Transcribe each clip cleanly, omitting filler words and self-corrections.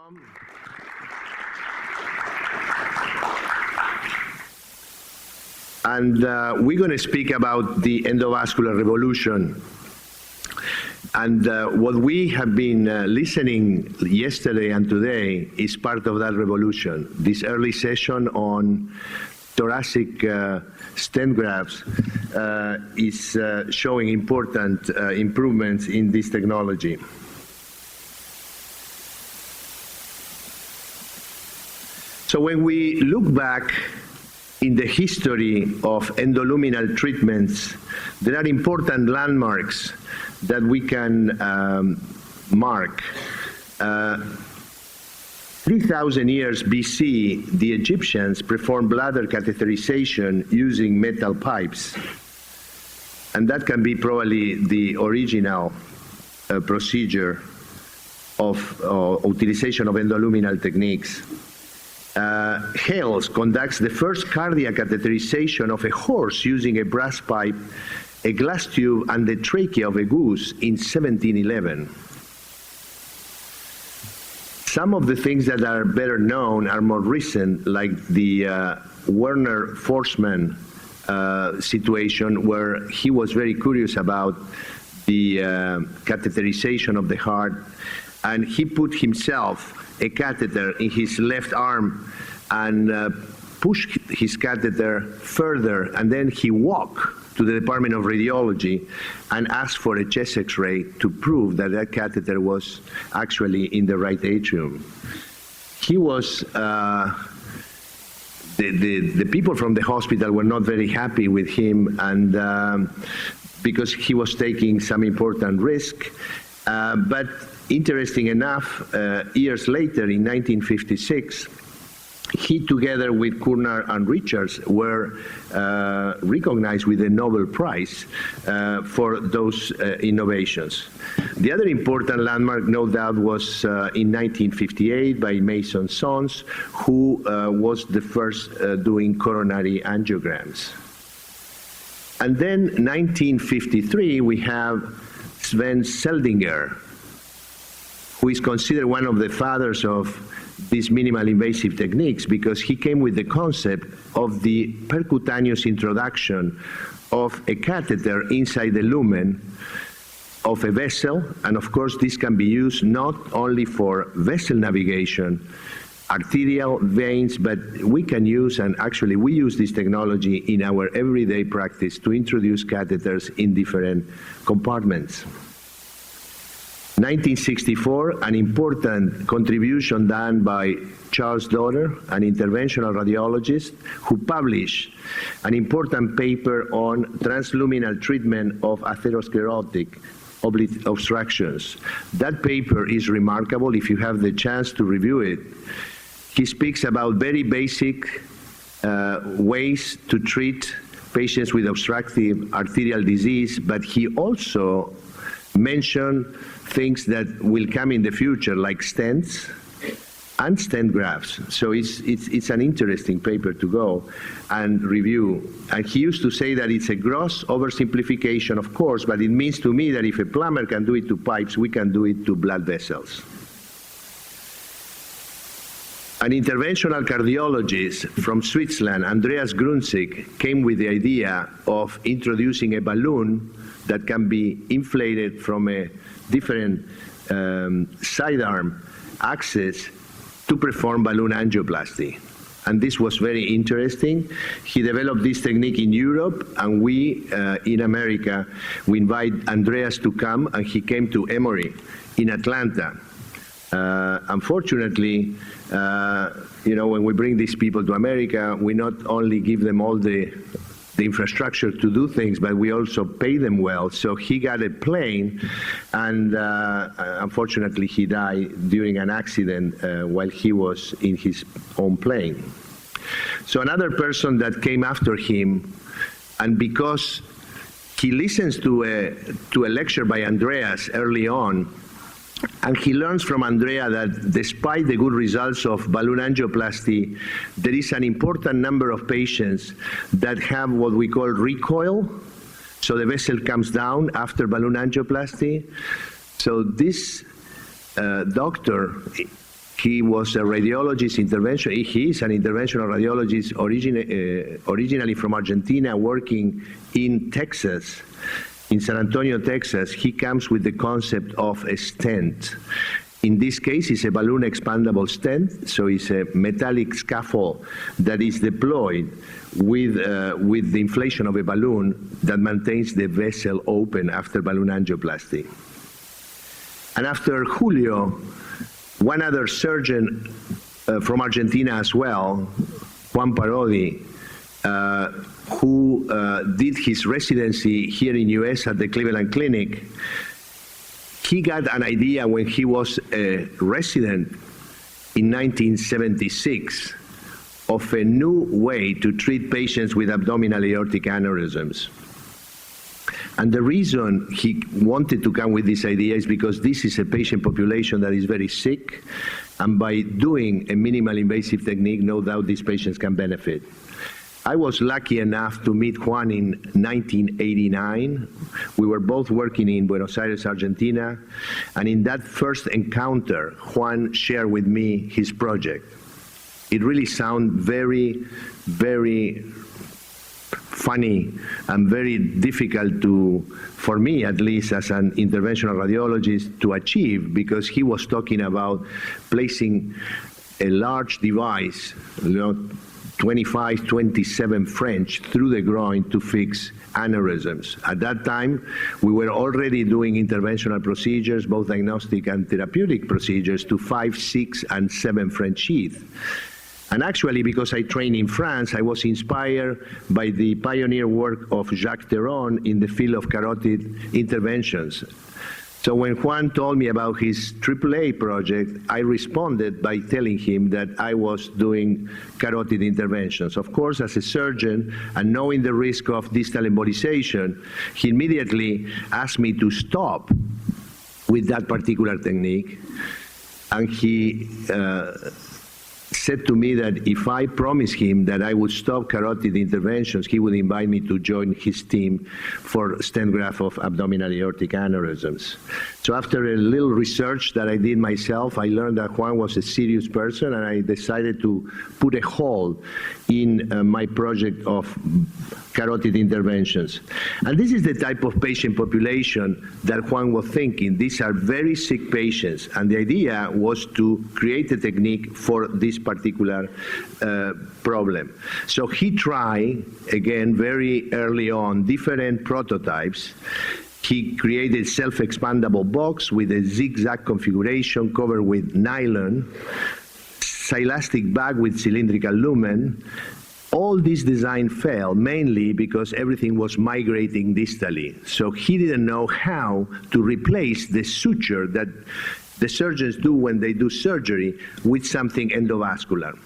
Tom. And we're going to speak about the endovascular revolution. And what we have been listening yesterday and today is part of that revolution. This early session on thoracic stent grafts is showing important improvements in this technology. So when we look back in the history of endoluminal treatments, there are important landmarks that we can mark. 3,000 years BC, the Egyptians performed bladder catheterization using metal pipes. And that can be probably the original procedure of utilization of endoluminal techniques. Hales conducts the first cardiac catheterization of a horse using a brass pipe, a glass tube, and the trachea of a goose in 1711. Some of the things that are better known are more recent, like the Werner Forsman situation, where he was very curious about the catheterization of the heart, and he put himself a catheter in his left arm and pushed his catheter further, and then he walked to the Department of Radiology and asked for a chest X-ray to prove that that catheter was actually in the right atrium. He was, the people from the hospital were not very happy with him, and because he was taking some important risk, but interesting enough, years later, in 1956, he, together with Kurnar and Richards, were recognized with a Nobel Prize for those innovations. The other important landmark, no doubt, was in 1958 by Mason Sons, who was the first doing coronary angiograms. And then 1953, we have Sven Seldinger, who is considered one of the fathers of these minimal invasive techniques, because he came with the concept of the percutaneous introduction of a catheter inside the lumen of a vessel. And of course, this can be used not only for vessel navigation, arterial veins, but we can use, and actually we use this technology in our everyday practice to introduce catheters in different compartments. 1964, an important contribution done by Charles Dotter, an interventional radiologist, who published an important paper on transluminal treatment of atherosclerotic obstructions. That paper is remarkable if you have the chance to review it. He speaks about very basic ways to treat patients with obstructive arterial disease, but he also mentioned things that will come in the future, like stents and stent grafts. So it's an interesting paper to go and review. And he used to say that it's a gross oversimplification, of course, but it means to me that if a plumber can do it to pipes, we can do it to blood vessels. An interventional cardiologist from Switzerland, Andreas Grunzig, came with the idea of introducing a balloon that can be inflated from a different sidearm axis to perform balloon angioplasty. And this was very interesting. He developed this technique in Europe, and we, in America, we invite Andreas to come, and he came to Emory in Atlanta. Unfortunately, you know, when we bring these people to America, we not only give them all the infrastructure to do things, but we also pay them well. So he got a plane, and unfortunately he died during an accident while he was in his own plane. So another person that came after him, and because he listens to a lecture by Andreas early on, and he learns from Andrea that despite the good results of balloon angioplasty, there is an important number of patients that have what we call recoil. So the vessel comes down after balloon angioplasty. So this doctor, He was a radiologist, he is an interventional radiologist originally from Argentina, working in Texas, in San Antonio, Texas. He comes with the concept of a stent. In this case, it's a balloon expandable stent, so it's a metallic scaffold that is deployed with the inflation of a balloon that maintains the vessel open after balloon angioplasty. And after Julio, one other surgeon from Argentina as well, Juan Parodi, who did his residency here in US at the Cleveland Clinic, he got an idea when he was a resident in 1976 of a new way to treat patients with abdominal aortic aneurysms. And the reason he wanted to come with this idea is because this is a patient population that is very sick, and by doing a minimal invasive technique, no doubt these patients can benefit. I was lucky enough to meet Juan in 1989. We were both working in Buenos Aires, Argentina, and in that first encounter, Juan shared with me his project. It really sounded very, very funny and very difficult for me at least as an interventional radiologist to achieve, because he was talking about placing a large device, 25, 27 French through the groin to fix aneurysms. At that time, we were already doing interventional procedures, both diagnostic and therapeutic procedures, to 5, 6, and 7 French sheath. And actually, because I trained in France, I was inspired by the pioneer work of Jacques Theron in the field of carotid interventions. So when Juan told me about his AAA project, I responded by telling him that I was doing carotid interventions. Of course, as a surgeon, and knowing the risk of distal embolization, he immediately asked me to stop with that particular technique. And he said to me that if I promised him that I would stop carotid interventions, he would invite me to join his team for stent graft of abdominal aortic aneurysms. So after a little research that I did myself, I learned that Juan was a serious person, and I decided to put a hold in my project of carotid interventions. And this is the type of patient population that Juan was thinking. These are very sick patients, and the idea was to create a technique for this particular problem. So he tried, again, very early on, different prototypes. He created self-expandable box with a zigzag configuration covered with nylon, silastic bag with cylindrical lumen. All this design failed mainly because everything was migrating distally. So he didn't know how to replace the suture that the surgeons do when they do surgery with something endovascular.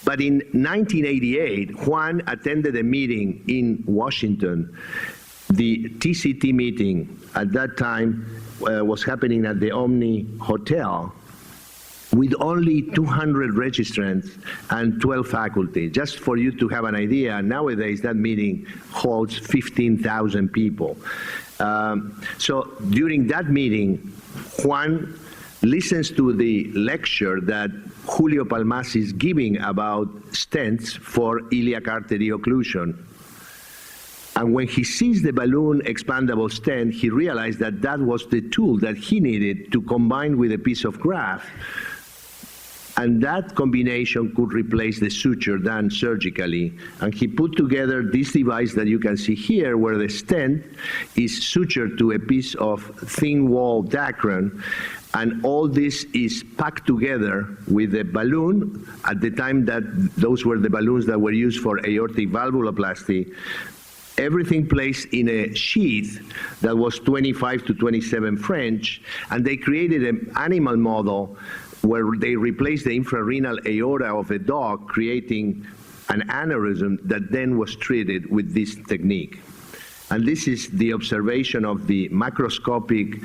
But in 1988, Juan attended a meeting in Washington. The TCT meeting at that time was happening at the Omni Hotel, with only 200 registrants and 12 faculty. Just for you to have an idea, nowadays that meeting holds 15,000 people. So during that meeting, Juan listens to the lecture that Julio Palmas is giving about stents for iliac artery occlusion. And when he sees the balloon expandable stent, he realized that that was the tool that he needed to combine with a piece of graft. And that combination could replace the suture done surgically. And he put together this device that you can see here, where the stent is sutured to a piece of thin wall Dacron. And all this is packed together with a balloon. At the time that those were the balloons that were used for aortic valvuloplasty, everything placed in a sheath that was 25 to 27 French, and they created an animal model where they replaced the infrarenal aorta of a dog, creating an aneurysm that then was treated with this technique. And this is the observation of the macroscopic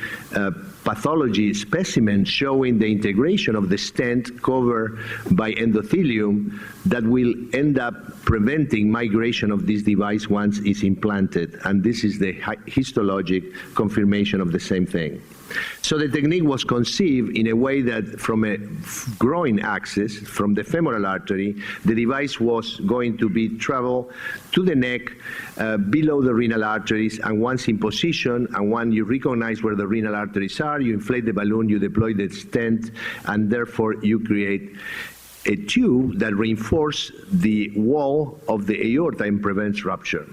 pathology specimen showing the integration of the stent covered by endothelium that will end up preventing migration of this device once it's implanted. And this is the histologic confirmation of the same thing. So the technique was conceived in a way that from a groin axis, from the femoral artery, the device was going to be travel to the neck, below the renal arteries, and once in position, and when you recognize where the renal arteries are, you inflate the balloon, you deploy the stent, and therefore you create a tube that reinforces the wall of the aorta and prevents rupture.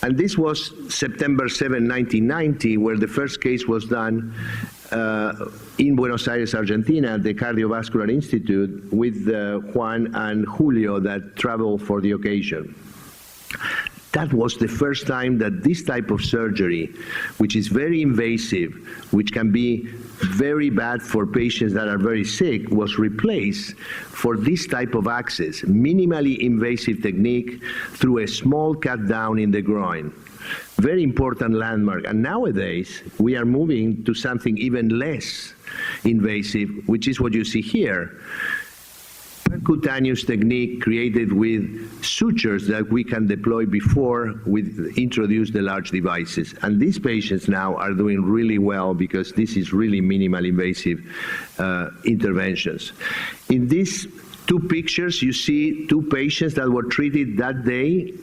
And this was September 7, 1990, where the first case was done in Buenos Aires, Argentina, at the Cardiovascular Institute with Juan and Julio that traveled for the occasion. That was the first time that this type of surgery, which is very invasive, which can be very bad for patients that are very sick, was replaced for this type of access, minimally invasive technique through a small cut down in the groin. Very important landmark. And nowadays, we are moving to something even less invasive, which is what you see here. Percutaneous technique created with sutures that we can deploy before we introduce the large devices. And these patients now are doing really well because this is really minimal invasive interventions. In these two pictures, you see two patients that were treated that day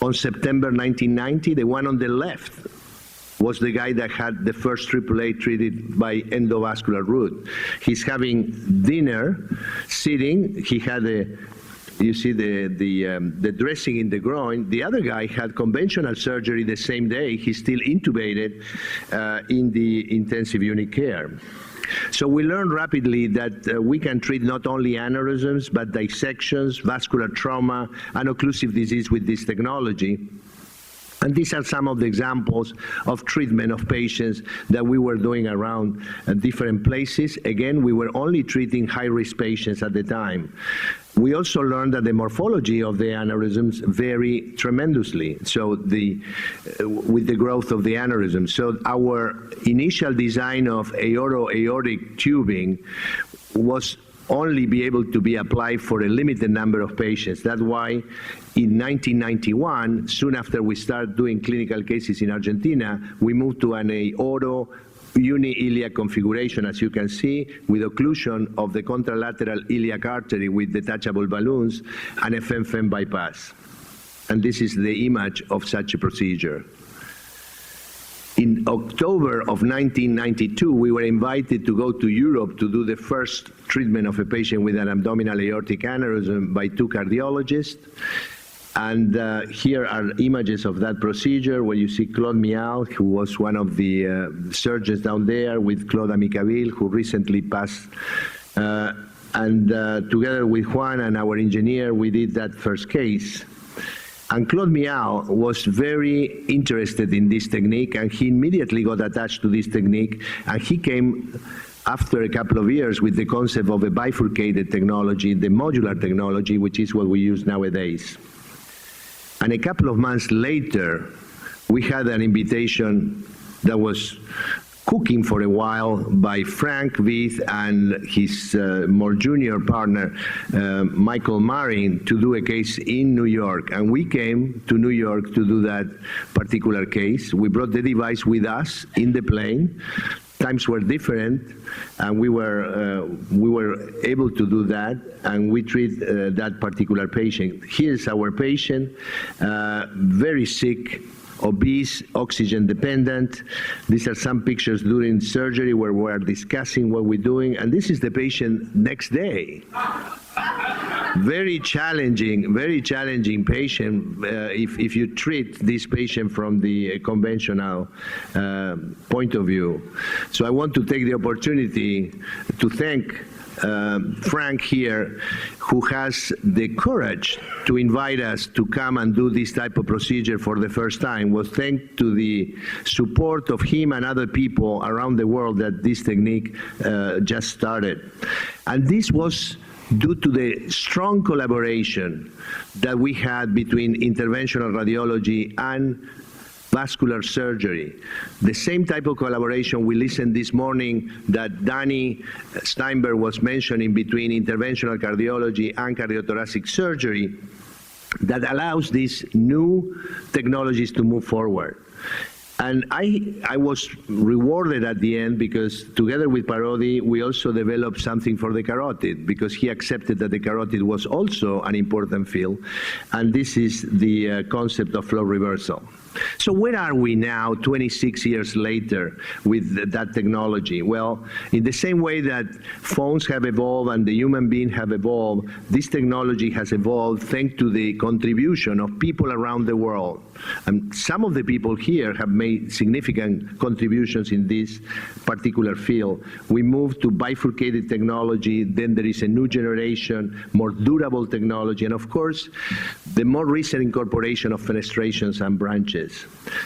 on September 1990. The one on the left was the guy that had the first AAA treated by endovascular route. He's having dinner, sitting. He had you see the dressing in the groin. The other guy had conventional surgery the same day. He's still intubated in the intensive unit care. So we learned rapidly that we can treat not only aneurysms, but dissections, vascular trauma, and occlusive disease with this technology. And these are some of the examples of treatment of patients that we were doing around different places. Again, we were only treating high-risk patients at the time. We also learned that the morphology of the aneurysms vary tremendously, so with the growth of the aneurysm. So our initial design of aortic tubing was only be able to be applied for a limited number of patients. That's why in 1991, soon after we started doing clinical cases in Argentina, we moved to an aorto uni-iliac configuration, as you can see, with occlusion of the contralateral iliac artery with detachable balloons and a fem-fem bypass. And this is the image of such a procedure. In October of 1992, we were invited to go to Europe to do the first treatment of a patient with an abdominal aortic aneurysm by two cardiologists. And here are images of that procedure where you see Claude Mial, who was one of the surgeons down there, with Claude Amicaville, who recently passed. And together with Juan and our engineer, we did that first case. And Claude Mial was very interested in this technique, and he immediately got attached to this technique, and he came after a couple of years with the concept of a bifurcated technology, the modular technology, which is what we use nowadays. And a couple of months later, we had an invitation that was cooking for a while by Frank Vieth and his more junior partner, Michael Marin, to do a case in New York. And we came to New York to do that particular case. We brought the device with us in the plane. Times were different, and we were able to do that, and we treat that particular patient. Here's our patient, very sick, obese, oxygen dependent. These are some pictures during surgery where we are discussing what we're doing, and this is the patient next day. Very challenging patient if you treat this patient from the conventional point of view. So I want to take the opportunity to thank Frank here, who has the courage to invite us to come and do this type of procedure for the first time. Was thanks to the support of him and other people around the world that this technique just started. And this was due to the strong collaboration that we had between interventional radiology and vascular surgery. The same type of collaboration we listened this morning that Danny Steinberg was mentioning between interventional cardiology and cardiothoracic surgery that allows these new technologies to move forward. And I was rewarded at the end because together with Parodi, we also developed something for the carotid because he accepted that the carotid was also an important field. And this is the concept of flow reversal. So where are we now, 26 years later, with that technology? Well, in the same way that phones have evolved and the human being have evolved, this technology has evolved thanks to the contribution of people around the world. And some of the people here have made significant contributions in this particular field. We moved to bifurcated technology, then there is a new generation, more durable technology, and of course, the more recent incorporation of fenestrations and branches.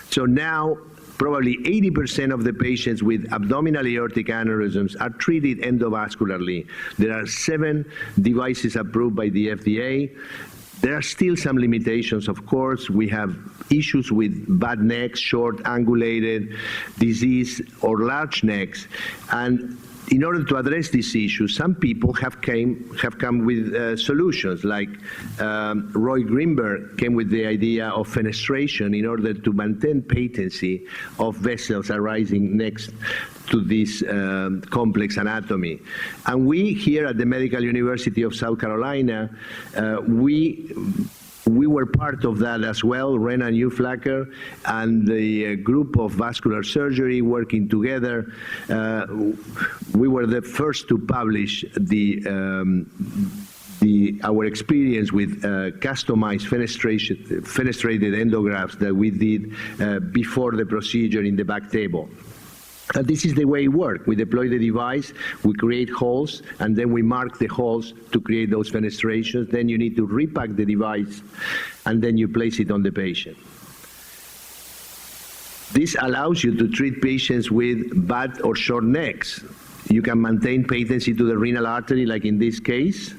So now, probably 80% of the patients with abdominal aortic aneurysms are treated endovascularly. There are 7 devices approved by the FDA. There are still some limitations, of course. We have issues with bad necks, short, angulated disease, or large necks. And in order to address this issue, some people have come with solutions, like Roy Greenberg came with the idea of fenestration in order to maintain patency of vessels arising next to this complex anatomy. And we here at the Medical University of South Carolina, we were part of that as well, Ren and Hugh Flacker, and the group of vascular surgery working together. We were the first to publish our experience with customized fenestrated endografts that we did before the procedure in the back table. And this is the way it works. We deploy the device, we create holes, and then we mark the holes to create those fenestrations. Then you need to repack the device, and then you place it on the patient. This allows you to treat patients with bad or short necks. You can maintain patency to the renal artery, like in this case,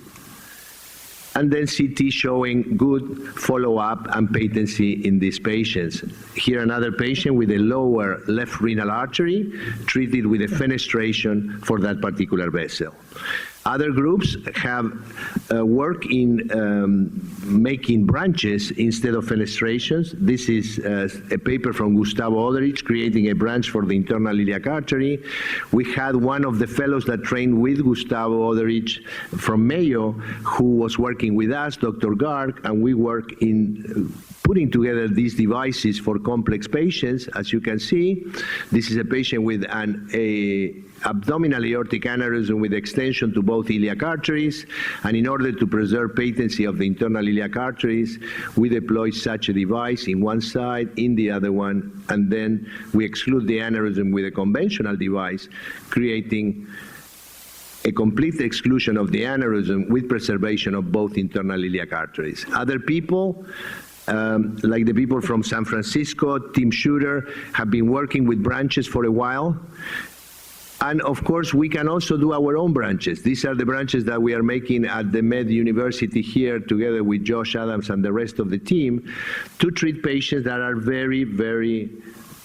and then CT showing good follow-up and patency in these patients. Here another patient with a lower left renal artery treated with a fenestration for that particular vessel. Other groups have work in making branches instead of fenestrations. This is a paper from Gustavo Oderich creating a branch for the internal iliac artery. We had one of the fellows that trained with Gustavo Oderich from Mayo who was working with us, Dr. Garg, and we work in putting together these devices for complex patients. As you can see, this is a patient with an abdominal aortic aneurysm with extension to both iliac arteries, and in order to preserve patency of the internal iliac arteries, we deploy such a device in one side, in the other one, and then we exclude the aneurysm with a conventional device, creating a complete exclusion of the aneurysm with preservation of both internal iliac arteries. Other people, like the people from San Francisco, Tim Shooter, have been working with branches for a while. And of course, we can also do our own branches. These are the branches that we are making at the Med University here together with Josh Adams and the rest of the team to treat patients that are very, very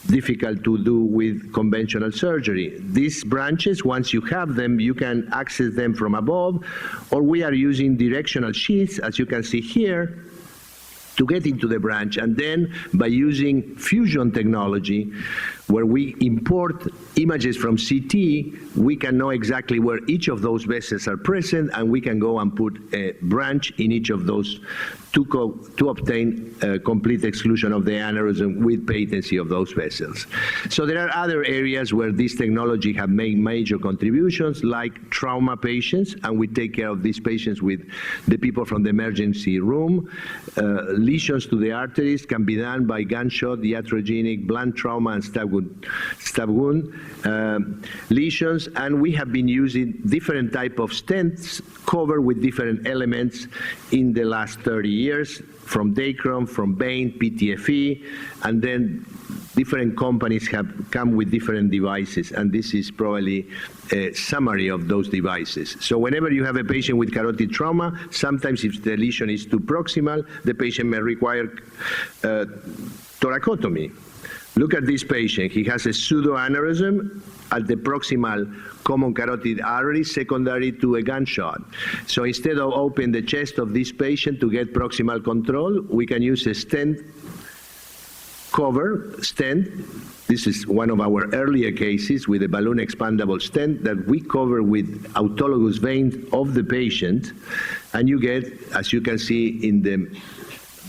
difficult to do with conventional surgery. These branches, once you have them, you can access them from above, or we are using directional sheaths, as you can see here, to get into the branch, and then by using fusion technology, where we import images from CT, we can know exactly where each of those vessels are present, and we can go and put a branch in each of those to obtain complete exclusion of the aneurysm with patency of those vessels. So there are other areas where this technology have made major contributions, like trauma patients, and we take care of these patients with the people from the emergency room. Lesions to the arteries can be done by gunshot, iatrogenic, blunt trauma, and stab wound lesions, and we have been using different type of stents covered with different elements in the last 30 years, from Dacron, from Bain, PTFE, and then different companies have come with different devices, and this is probably a summary of those devices. So whenever you have a patient with carotid trauma, sometimes if the lesion is too proximal, the patient may require thoracotomy. Look at this patient. He has a pseudoaneurysm at the proximal common carotid artery secondary to a gunshot. So instead of opening the chest of this patient to get proximal control, we can use a stent cover stent. This is one of our earlier cases with a balloon expandable stent that we cover with autologous veins of the patient, and you get, as you can see in the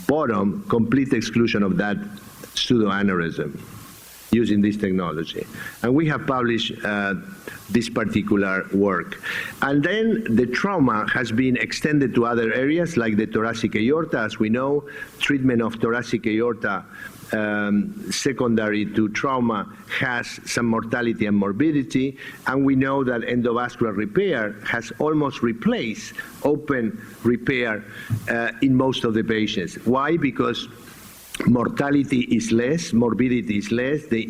bottom, complete exclusion of that pseudoaneurysm using this technology. And we have published this particular work. And then the trauma has been extended to other areas like the thoracic aorta. As we know, treatment of thoracic aorta secondary to trauma has some mortality and morbidity, and we know that endovascular repair has almost replaced open repair in most of the patients. Why? Because mortality is less, morbidity is less, the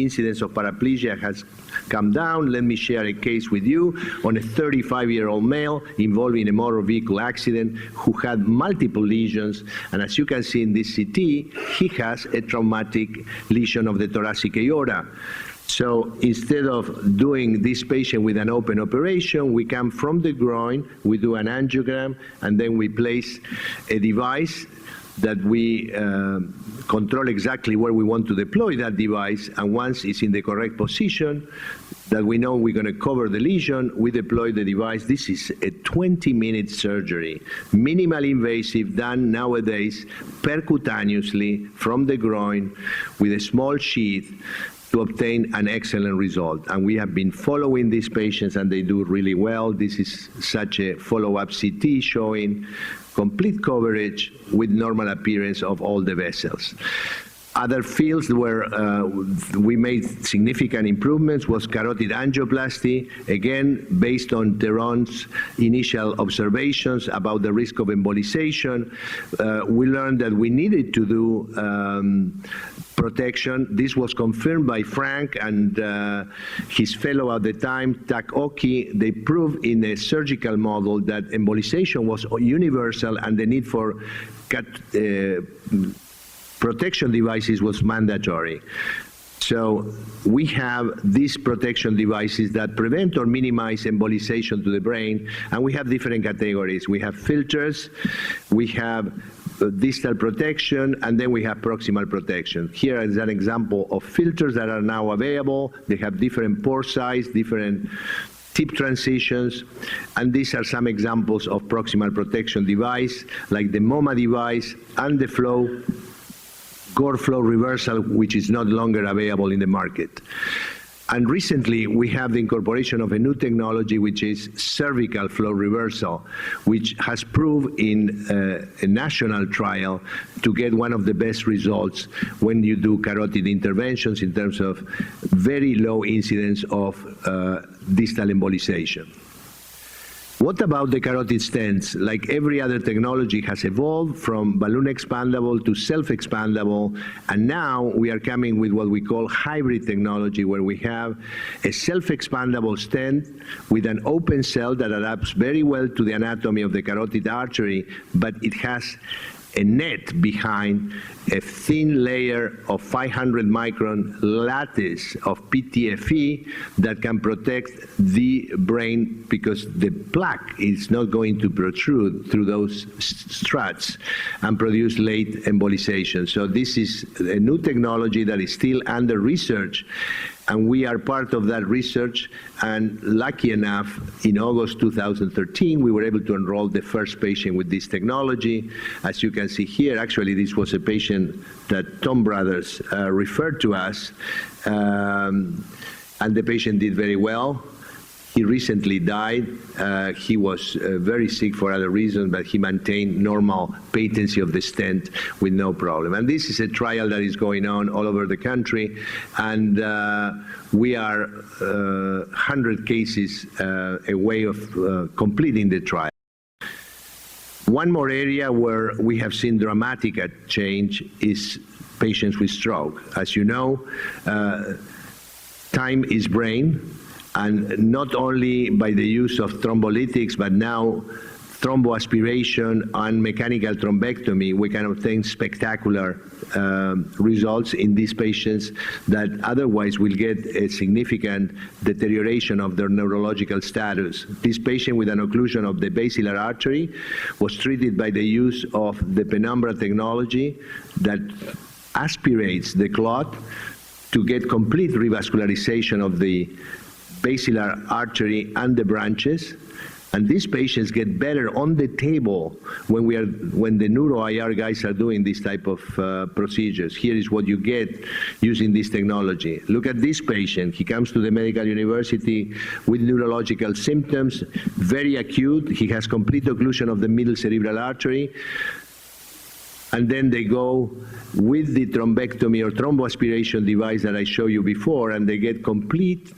incidence of paraplegia has come down. Let me share a case with you on a 35-year-old male involving a motor vehicle accident who had multiple lesions, and as you can see in this CT, he has a traumatic lesion of the thoracic aorta. So instead of doing this patient with an open operation, we come from the groin, we do an angiogram, and then we place a device that we control exactly where we want to deploy that device, and once it's in the correct position, that we know we're going to cover the lesion, we deploy the device. This is a 20-minute surgery, minimally invasive, done nowadays percutaneously from the groin with a small sheath to obtain an excellent result. And we have been following these patients, and they do really well. This is such a follow-up CT showing complete coverage with normal appearance of all the vessels. Other fields where we made significant improvements was carotid angioplasty, again, based on Theron's initial observations about the risk of embolization. We learned that we needed to do protection. This was confirmed by Frank and his fellow at the time, Tak Oki. They proved in a surgical model that embolization was universal and the need for protection devices was mandatory. So we have these protection devices that prevent or minimize embolization to the brain, and we have different categories. We have filters, we have distal protection, and then we have proximal protection. Here is an example of filters that are now available. They have different pore size, different tip transitions, and these are some examples of proximal protection device, like the MoMA device and the Gore flow reversal, which is no longer available in the market. And recently, we have the incorporation of a new technology, which is cervical flow reversal, which has proved in a national trial to get one of the best results when you do carotid interventions in terms of very low incidence of distal embolization. What about the carotid stents? Like every other technology has evolved from balloon expandable to self-expandable, and now we are coming with what we call hybrid technology, where we have a self-expandable stent with an open cell that adapts very well to the anatomy of the carotid artery, but it has a net behind a thin layer of 500 micron lattice of PTFE that can protect the brain because the plaque is not going to protrude through those struts and produce late embolization. So this is a new technology that is still under research, and we are part of that research, and lucky enough, in August 2013, we were able to enroll the first patient with this technology. As you can see here, actually this was a patient that Tom Brothers referred to us, and the patient did very well. He recently died. He was very sick for other reasons, but he maintained normal patency of the stent with no problem. And this is a trial that is going on all over the country, and we are 100 cases away of completing the trial. One more area where we have seen dramatic change is patients with stroke. As you know, time is brain. And not only by the use of thrombolytics, but now thromboaspiration and mechanical thrombectomy, we can obtain spectacular results in these patients that otherwise will get a significant deterioration of their neurological status. This patient with an occlusion of the basilar artery was treated by the use of the penumbra technology that aspirates the clot to get complete revascularization of the basilar artery and the branches. And these patients get better on the table when the neuro-IR guys are doing this type of procedures. Here is what you get using this technology. Look at this patient. He comes to the medical university with neurological symptoms, very acute. He has complete occlusion of the middle cerebral artery. And then they go with the thrombectomy or thromboaspiration device that I showed you before, and they get complete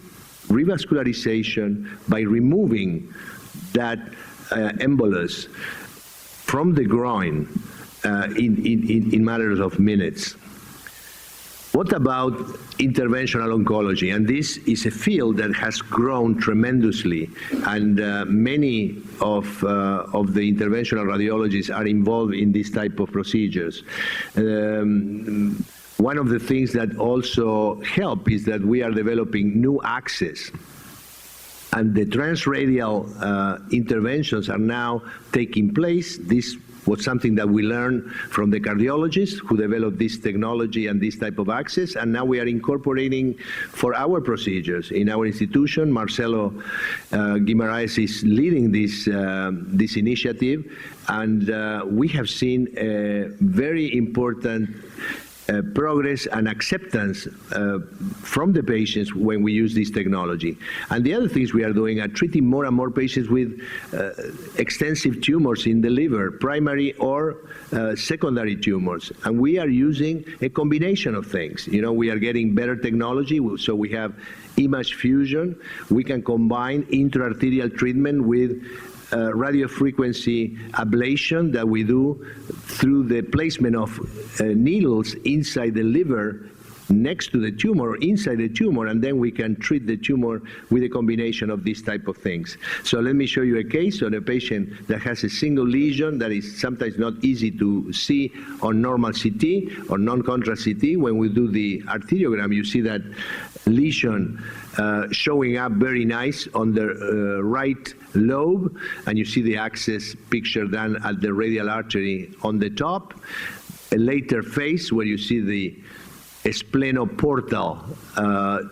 revascularization by removing that embolus from the groin in matters of minutes. What about interventional oncology? And this is a field that has grown tremendously, and many of the interventional radiologists are involved in this type of procedures. One of the things that also help is that we are developing new access. And the transradial interventions are now taking place. This was something that we learned from the cardiologists who developed this technology and this type of access, and now we are incorporating for our procedures in our institution. Marcelo Guimaraes is leading this initiative, and we have seen a very important progress and acceptance from the patients when we use this technology. And the other things we are doing are treating more and more patients with extensive tumors in the liver, primary or secondary tumors. And we are using a combination of things. You know, we are getting better technology, so we have image fusion. We can combine intraarterial treatment with radiofrequency ablation that we do through the placement of needles inside the liver next to the tumor, inside the tumor, and then we can treat the tumor with a combination of these type of things. So let me show you a case on a patient that has a single lesion that is sometimes not easy to see on normal CT or non-contrast CT. When we do the arteriogram, you see that lesion showing up very nice on the right lobe, and you see the access picture done at the radial artery on the top. A later phase where you see the splenoportal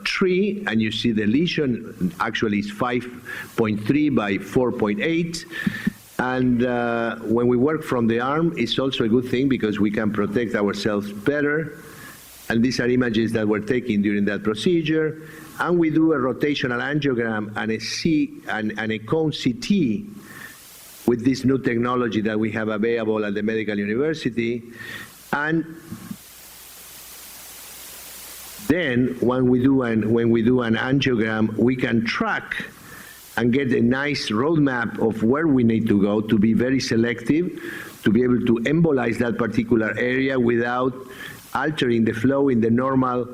tree, and you see the lesion actually is 5.3 by 4.8. And when we work from the arm, it's also a good thing because we can protect ourselves better. And these are images that were taken during that procedure. And we do a rotational angiogram and a cone CT with this new technology that we have available at the medical university. And then when we do an angiogram, we can track and get a nice roadmap of where we need to go to be very selective, to be able to embolize that particular area without altering the flow in the normal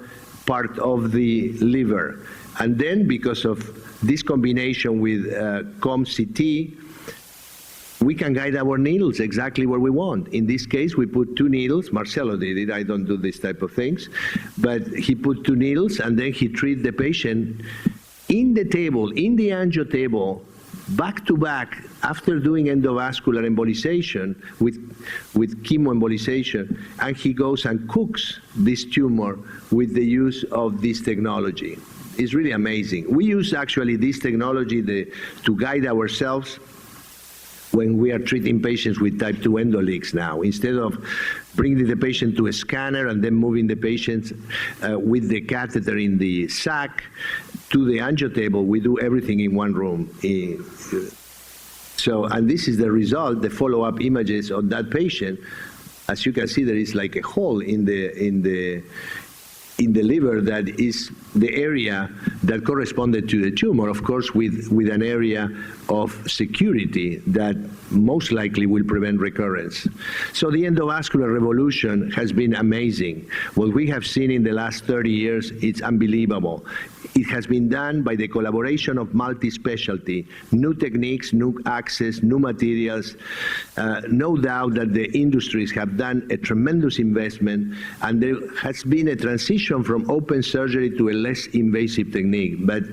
part of the liver. And then because of this combination with COM-CT, we can guide our needles exactly where we want. In this case, we put 2 needles. Marcelo did it. I don't do this type of things. But he put 2 needles, and then he treated the patient in the table, in the angio table, back to back, after doing endovascular embolization with chemoembolization, and he goes and cooks this tumor with the use of this technology. It's really amazing. We use actually this technology to guide ourselves when we are treating patients with type 2 endoleaks now. Instead of bringing the patient to a scanner and then moving the patient with the catheter in the sac to the angio table, we do everything in one room. So, and this is the result, the follow-up images of that patient. As you can see, there is like a hole in the liver that is the area that corresponded to the tumor, of course, with an area of security that most likely will prevent recurrence. So the endovascular revolution has been amazing. What we have seen in the last 30 years, it's unbelievable. It has been done by the collaboration of multi-specialty, new techniques, new access, new materials. No doubt that the industries have done a tremendous investment, and there has been a transition transition from open surgery to a less invasive technique. But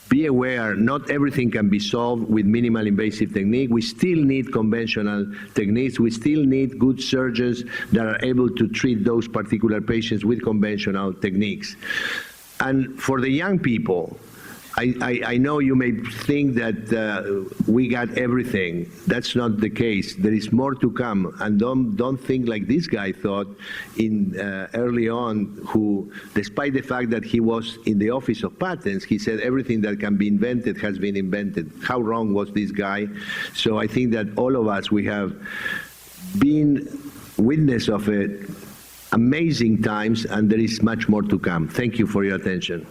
be aware, not everything can be solved with minimal invasive technique. We still need conventional techniques. We still need good surgeons that are able to treat those particular patients with conventional techniques. And for the young people, I know you may think that we got everything. That's not the case. There is more to come, and don't think like this guy thought in early on, who, despite the fact that he was in the Office of Patents, he said everything that can be invented has been invented. How wrong was this guy? So I think that all of us, we have been witness of it. Amazing times, and there is much more to come. Thank you for your attention.